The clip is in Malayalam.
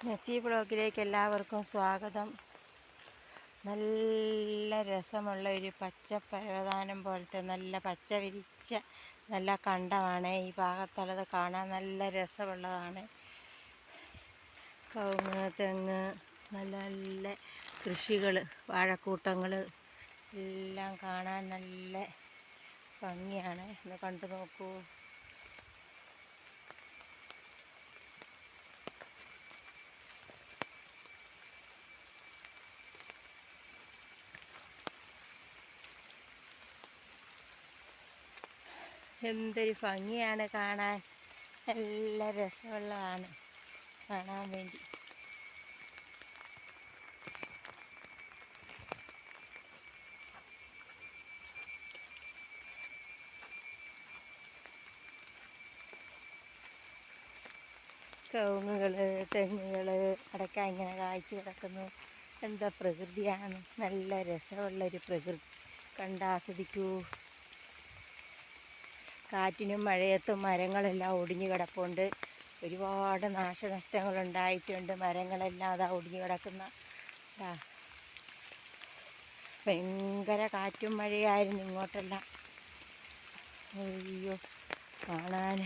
നസീ ബ്ലോഗിലേക്ക് എല്ലാവർക്കും സ്വാഗതം. നല്ല രസമുള്ള ഒരു പച്ച പരവതാനം പോലത്തെ നല്ല പച്ച വിരിച്ച നല്ല കണ്ടമാണ് ഈ ഭാഗത്തുള്ളത്. കാണാൻ നല്ല രസമുള്ളതാണ്. കവുങ്ങ്, തെങ്ങ്, നല്ല നല്ല കൃഷികൾ, വാഴക്കൂട്ടങ്ങൾ എല്ലാം കാണാൻ നല്ല ഭംഗിയാണ്. ഒന്ന് കണ്ടു നോക്കൂ. എന്തൊരു ഭംഗിയാണ് കാണാൻ. നല്ല രസമുള്ളതാണ് കാണാൻ വേണ്ടി. കവുങ്ങുകൾ, തെങ്ങുകൾ, അടയ്ക്ക ഇങ്ങനെ കായ്ച്ചു കിടക്കുന്നു. എന്താ പ്രകൃതിയാണ്. നല്ല രസമുള്ളൊരു പ്രകൃതി. കണ്ടാസ്വദിക്കൂ. കാറ്റിനും മഴയത്തും മരങ്ങളെല്ലാം ഒടിഞ്ഞു കിടപ്പുണ്ട്. ഒരുപാട് നാശനഷ്ടങ്ങളുണ്ടായിട്ടുണ്ട്. മരങ്ങളെല്ലാം അതാ ഒടിഞ്ഞു കിടക്കുന്ന. ഭയങ്കര കാറ്റും മഴയായിരുന്നു ഇങ്ങോട്ടെല്ലാം. അയ്യോ, കാണാൻ